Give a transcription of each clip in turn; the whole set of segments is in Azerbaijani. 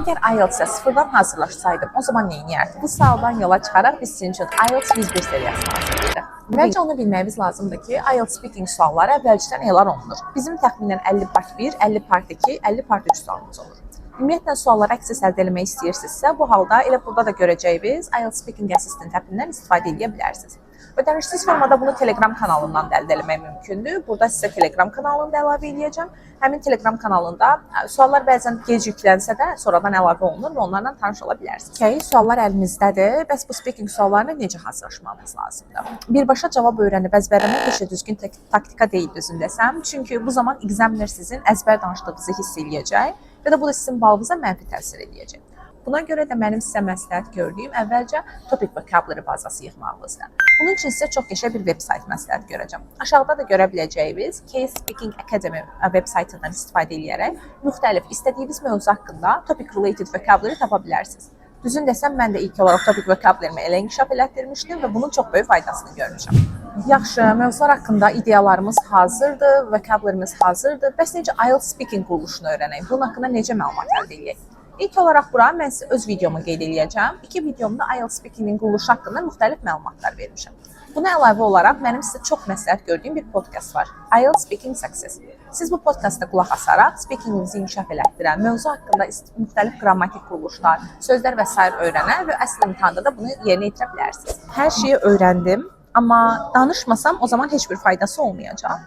Əgər IELTS-ə sıfırdan hazırlaşsaydım, o zaman nə edərdim? Bu sualdan yola çıxaraq biz sizin üçün IELTS 101 seriyasını hazırlayırıq. Əvvəlcə onu bilməyimiz lazımdır ki, IELTS speaking sualları əvvəlcədən elan olunur. Bizim təxminən 50 part 1, 50 part 2, 50 part 3 sualımız olur. Ümumiyyətlə sualları əksəs əldə etmək istəyirsinizsə, bu halda elə burada da görəcəyiniz IELTS Speaking Assistant əpindən istifadə edə bilərsiniz. Ödənişsiz formada bunu Telegram kanalından da əldə etmək mümkündür. Burada sizə Telegram kanalını da əlavə edəcəm. Həmin Telegram kanalında suallar bəzən gec yüklənsə də sonradan əlavə olunur və onlarla tanış ola bilərsiniz. Okay, suallar əlimizdədir. Bəs bu speaking suallarına necə hazırlaşmamız lazımdır? Birbaşa cavab öyrənib əzbərləmək heç də düzgün taktika deyil düzün desəm. Çünki bu zaman examiner sizin əzbər danışdığınızı hiss eləyəcək və də bu da sizin balınıza mənfi təsir edəcək. Buna görə də mənim sizə məsləhət gördüyüm əvvəlcə topic vocabulary bazası yığmağınızdır. Bunun üçün sizə çox qəşəng bir veb-sayt məsləhət görəcəm. Aşağıda da görə biləcəyiniz Case Speaking Academy veb-saytından istifadə edərək müxtəlif istədiyiniz mövzu haqqında topic related vocabulary tapa bilərsiniz. Düzün desəm, mən də ilk olaraq topic vocabulary-mi elə inkişaf elətdirmişdim və bunun çox böyük faydasını görmüşəm. Yaxşı, mövzular haqqında ideyalarımız hazırdır, vocabulary'miz hazırdır. Bəs necə IELTS speaking quruluşunu öyrənək? Bunun haqqında necə məlumat əldə edək? İlk olaraq bura mən sizə öz videomu qeyd edəcəm. İki videomda IELTS speakingin quruluşu haqqında müxtəlif məlumatlar vermişəm. Buna əlavə olaraq mənim sizə çox məsləhət gördüyüm bir podkast var. IELTS Speaking Success. Siz bu podkasta qulaq asaraq speakinginizi inkişaf elətdirən, mövzu haqqında müxtəlif qrammatik quruluşlar, sözlər və sair öyrənər və əsl imtahanda da bunu yerinə yetirə bilərsiniz. Hər şeyi öyrəndim. Amma danışmasam o zaman heç bir faydası olmayacaq.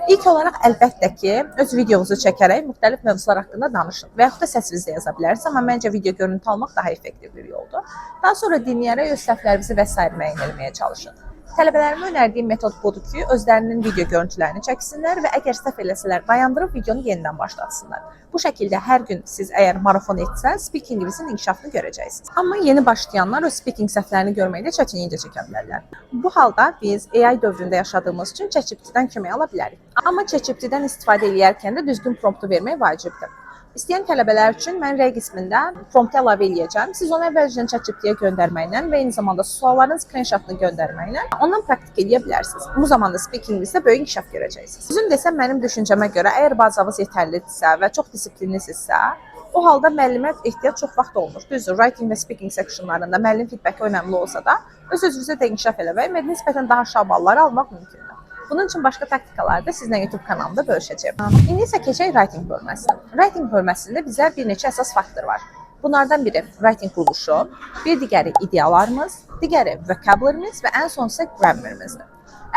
İlk olaraq əlbəttə ki, öz videonuzu çəkərək müxtəlif mövzular haqqında danışın və yaxud da səsinizdə yaza bilərsiniz, amma məncə video görüntü almaq daha effektiv bir yoldur. Daha sonra dinləyərək öz səhvlərinizi və sair müəyyən etməyə çalışın. Tələbələrimə önərdiyim metod budur ki, özlərinin video görüntülərini çəksinlər və əgər səhv eləsələr dayandırıb videonu yenidən başlatsınlar. Bu şəkildə hər gün siz əgər marafon etsəz, speakinginizin inkişafını görəcəksiniz. Amma yeni başlayanlar öz speaking səhvlərini görməkdə çətinliklə çəkə bilərlər. Bu halda biz AI dövründə yaşadığımız üçün ChatGPT-dən kömək ala bilərik. Amma ChatGPT-dən istifadə edərkən də düzgün promptu vermək vacibdir. İstəyən tələbələr üçün mən rəy qismində promptu əlavə edəcəm. Siz onu əvvəlcədən ChatGPT-yə göndərməklə və eyni zamanda sualların screenshotunu göndərməklə ondan praktik edə bilərsiniz. Bu zamanda speakinginizdə böyük inkişaf görəcəksiniz. Düzün desəm, mənim düşüncəmə görə, əgər bazanız yetərlidirsə və çox disiplinlisinizsə, o halda müəllimə ehtiyac çox vaxt olmur. Düzdür, writing və speaking sectionlarında müəllim feedbacki önəmli olsa da, öz-özünüzə də inkişaf eləmək və nisbətən daha aşağı balları almaq mümkündür. Bunun üçün başqa taktikaları da sizinlə YouTube kanalımda bölüşəcəyəm. İndi isə keçək writing bölməsinə. Writing bölməsində bizə bir neçə əsas faktor var. Bunlardan biri writing quruluşu, bir digəri ideyalarımız, digəri vocabulary'miz və ən son isə grammar'imizdir.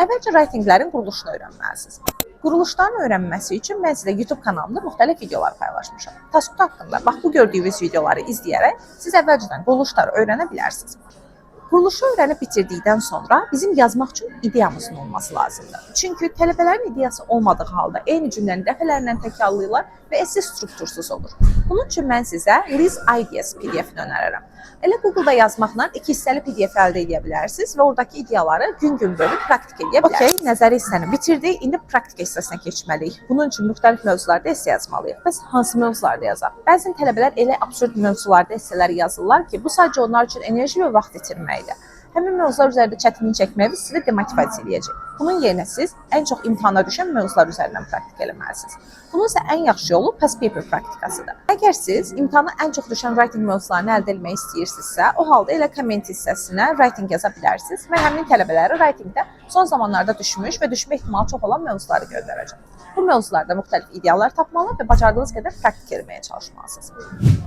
Əvvəlcə writinglərin quruluşunu öyrənməlisiniz. Quruluşların öyrənməsi üçün mən sizə YouTube kanalımda müxtəlif videolar paylaşmışam. Taskut haqqında bax bu gördüyünüz videoları izləyərək siz əvvəlcədən quruluşları öyrənə bilərsiniz. Quruluşu öyrənib bitirdikdən sonra bizim yazmaq üçün ideyamızın olması lazımdır. Çünki tələbələrin ideyası olmadığı halda eyni cümləni dəfələrlə təkrarlayırlar və esse struktursuz olur. Bunun üçün mən sizə List Ideas PDF-ni önərirəm. Elə Google-da yazmaqla 2 hissəli PDF əldə edə bilərsiniz və oradakı ideyaları gün-gün bölüb praktik edə bilərsiniz. Nəzəri hissəni bitirdik, indi praktika hissəsinə keçməliyik. Bunun üçün müxtəlif mövzularda esse yazmalıyıq. Bəs hansı mövzularda yazaq? Bəzən tələbələr elə absurd mövzularda esselər yazırlar ki, bu sadəcə onlar üçün enerji və vaxt itirməkdir. Həmin mövzular üzərində çətinlik çəkməyi sizi demotivasiya edəcək. Bunun yerinə siz ən çox imtahana düşən mövzular üzərindən praktik eləməlisiniz. Bunun isə ən yaxşı yolu past paper praktikasıdır. Əgər siz imtahana ən çox düşən writing mövzularını əldə etmək istəyirsinizsə, o halda elə comment hissəsinə writing yaza bilərsiniz və həmin tələbələri writingdə son zamanlarda düşmüş və düşmə ehtimalı çox olan mövzuları göndərəcəm. Bu mövzularda müxtəlif ideyalar tapmalı və bacardığınız qədər praktik etməyə çalışmalısınız.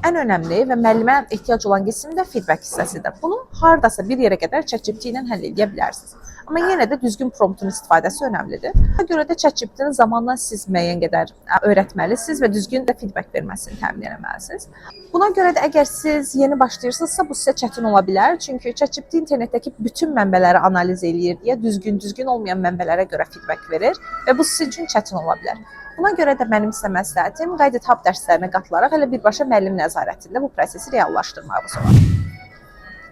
Ən önəmli və müəllimə ehtiyac olan qism də feedback hissəsidir. Bunu hardasa bir yerə qədər ChatGPT ilə həll edə bilərsiniz. Amma yenə də düzgün promptun istifadəsi önəmlidir. Buna görə də ChatGPT-nin zamanla siz müəyyən qədər öyrətməlisiniz və düzgün də feedback verməsini təmin etməlisiniz. Buna görə də əgər siz yeni başlayırsınızsa, bu sizə çətin ola bilər. Çünki ChatGPT internetdəki bütün mənbələri analiz eləyir deyə düzgün olmayan mənbələrə görə feedback verir və bu sizin üçün çətin ola bilər. Buna görə də mənim sizə məsləhətim Guided Hub dərslərinə qatılaraq elə birbaşa müəllim nəzarətində bu prosesi reallaşdırmağınız olar.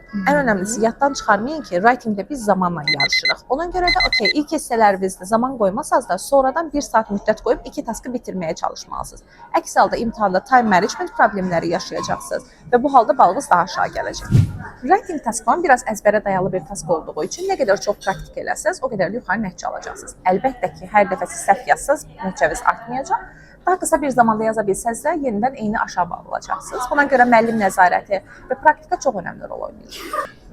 Ən önəmlisi yaddan çıxarmayın ki, writingdə biz zamanla yarışırıq. Ona görə də ilk hissələrinizdə zaman qoymasanız da sonradan 1 saat müddət qoyub 2 taskı bitirməyə çalışmalısınız. Əks halda imtahanda time management problemləri yaşayacaqsınız və bu halda balınız daha aşağı gələcək. Writing taskı biraz əzbərə dayalı bir task olduğu üçün nə qədər çox praktik eləsəz, o qədər yuxarı nəticə alacaqsınız. Əlbəttə ki, hər dəfə siz səhv yazsaz, nəticəniz artmayacaq. Daha qısa bir zamanda yaza bilsəz də yenidən eyni aşağı bağlayacaqsınız. Buna görə müəllim nəzarəti və praktika çox önəmli rol oynayır.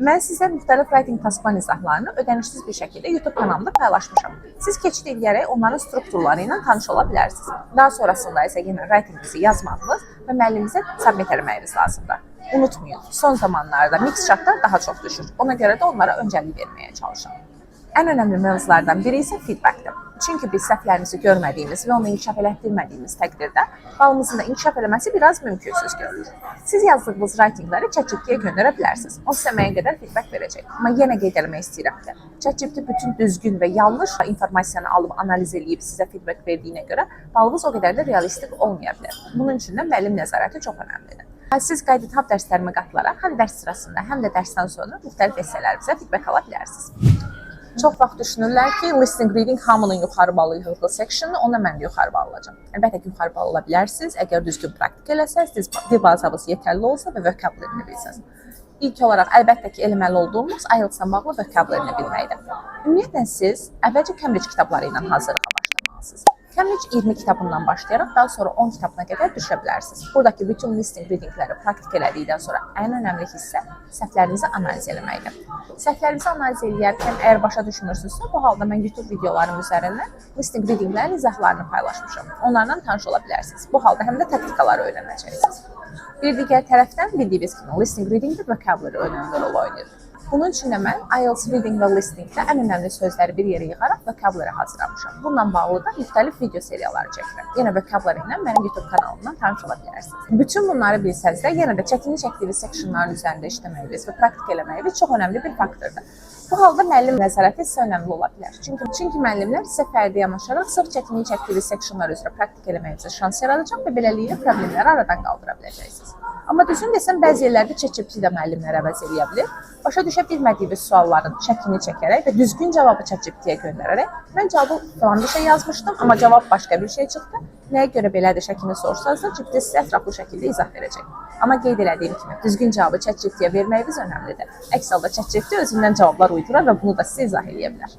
Mən sizə müxtəlif writing task-plan izahlarını ödənişsiz bir şəkildə YouTube kanalımda paylaşmışam. Siz keçid edərək onların strukturları ilə tanış ola bilərsiniz. Daha sonrasında isə yenə writing-inizi yazmağınız və müəllimizə submit etməyiniz lazımdır. Unutmayın, son zamanlarda mix chatlar daha çox düşür. Ona görə də onlara öncəlik verməyə çalışın. Ən önəmli mövzulardan biri isə feedbackdir. Çünki biz səhvlərimizi görmədiyimiz və onu inkişaf elətdirmədiyimiz təqdirdə balımızın da inkişaf eləməsi biraz mümkünsüz görünür. Siz yazdığınız writingləri ChatGPT-yə göndərə bilərsiniz. O sizə müəyyən qədər feedback verəcək. Amma yenə qeyd etmək istəyirəm ki, ChatGPT bütün düzgün və yanlış informasiyanı alıb analiz edib sizə feedback verdiyinə görə balınız o qədər də realistik olmaya bilər. Bunun üçün də müəllim nəzarəti çox önəmlidir. Siz qayıdıb dərslərimə qatılaraq həm dərs sırasında, həm də dərsdən sonra müxtəlif essələrimizə feedback ala bilərsiniz. Çox vaxt düşünürlər ki, listening, reading hamının yuxarı balı yığıldığı section'ı, ona mən də yuxarı balı alacağam. Əlbəttə ki, yuxarı balı ala bilərsiniz, əgər düzgün praktik eləsəz, dil bazanız yetərli olsa və vokablerini bilsəz. İlk olaraq, əlbəttə ki, eləməli olduğumuz IELTS-la bağlı vokablerini bilməkdir. Ümumiyyətlə, siz əvvəlcə Cambridge kitabları ilə hazırlığa başlamalısınız. Cambridge 20 kitabından başlayaraq daha sonra 10 kitabına qədər düşə bilərsiniz. Buradakı bütün listening readingləri praktik elədikdən sonra ən önəmli hissə səhvlərinizi analiz etməkdir. Səhvlərinizi analiz edərkən əgər başa düşmürsünüzsə, bu halda mən YouTube videolarım üzərindən listening readinglərin izahlarını paylaşmışam. Onlarla tanış ola bilərsiniz. Bu halda həm də taktikaları öyrənəcəksiniz. Bir digər tərəfdən bildiyiniz kimi listening reading də vocabulary önəmli rol oynayır. Bunun üçün də mən IELTS reading və listeningdə ən önəmli sözləri bir yerə yığaraq vocabulary hazırlamışam. Bununla bağlı da müxtəlif video seriyaları çəkirəm. Yenə vocabulary ilə mənim YouTube kanalımdan tanış ola bilərsiniz. Bütün bunları bilsəz də yenə də çətinlik çəkdiyiniz sectionların üzərində işləməyiniz və praktik eləməyiniz çox önəmli bir faktordur. Bu halda müəllim nəzarəti sizə önəmli ola bilər. Çünki müəllimlər sizə fərdi yanaşaraq sırf çətinlik çəkdiyiniz sectionlar üzrə praktik eləməyinizə şans yaradacaq və beləliklə problemləri aradan qaldıra biləcəksiniz. Amma düzün desəm, bəzi yerlərdə ChatGPT də müəllimləri əvəz edə bilir. Başa düşə bilmədiyiniz sualların şəklini çəkərək və düzgün cavabı ChatGPT-yə göndərərək mən cavabı falan bir şey yazmışdım, amma cavab başqa bir şey çıxdı. Nəyə görə belədir şəklini sorsanız da GPT sizə ətraflı şəkildə izah verəcək. Amma qeyd elədiyim kimi düzgün cavabı ChatGPT-yə verməyiniz önəmlidir. Əks halda ChatGPT özündən cavablar uydurar və bunu da sizə izah edə bilər.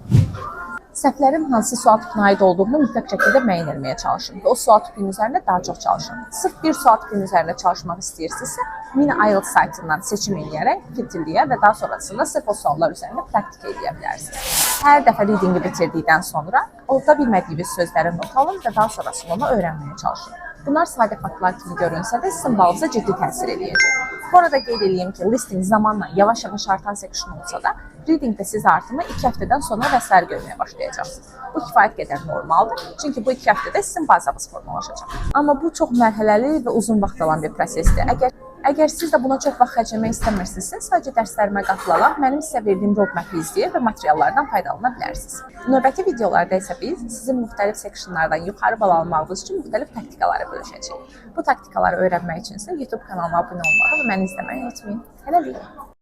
Səhvlərin hansı sual tipinə aid olduğunu mütləq şəkildə müəyyən etməyə çalışın və o sual tipinin üzərində daha çox çalışın. Sırf bir sual tipinin üzərində çalışmaq istəyirsinizsə, Mini IELTS saytından seçim edərək filtrləyə və daha sonrasında sırf o suallar üzərində praktik edə bilərsiniz. Hər dəfə readingi bitirdikdən sonra orada bilmədiyiniz sözləri not alın və daha sonrasında onu öyrənməyə çalışın. Bunlar sadə faktlar kimi görünsə də sizin balınıza ciddi təsir edəcək. Bu arada qeyd edeyim ki, listing zamanla yavaş-yavaş artan section olsa da, readingdə siz artımı 2 həftədən sonra vəsair görməyə başlayacaqsınız. Bu kifayət qədər normaldır, çünki bu 2 həftədə sizin bazanız formalaşacaq. Amma bu çox mərhələli və uzun vaxt alan bir prosesdir. Əgər siz də buna çox vaxt xərcləmək istəmirsinizsə, sadəcə dərslərimə qatılaraq mənim sizə verdiyim roadmap-i izləyir və materiallardan faydalana bilərsiniz. Növbəti videolarda isə biz sizin müxtəlif sectionlardan yuxarı bal almağınız üçün müxtəlif taktikaları bölüşəcəyik. Bu taktikaları öyrənmək üçün isə YouTube kanalıma abunə olmağı və məni izləməyi unutmayın. Hələlik!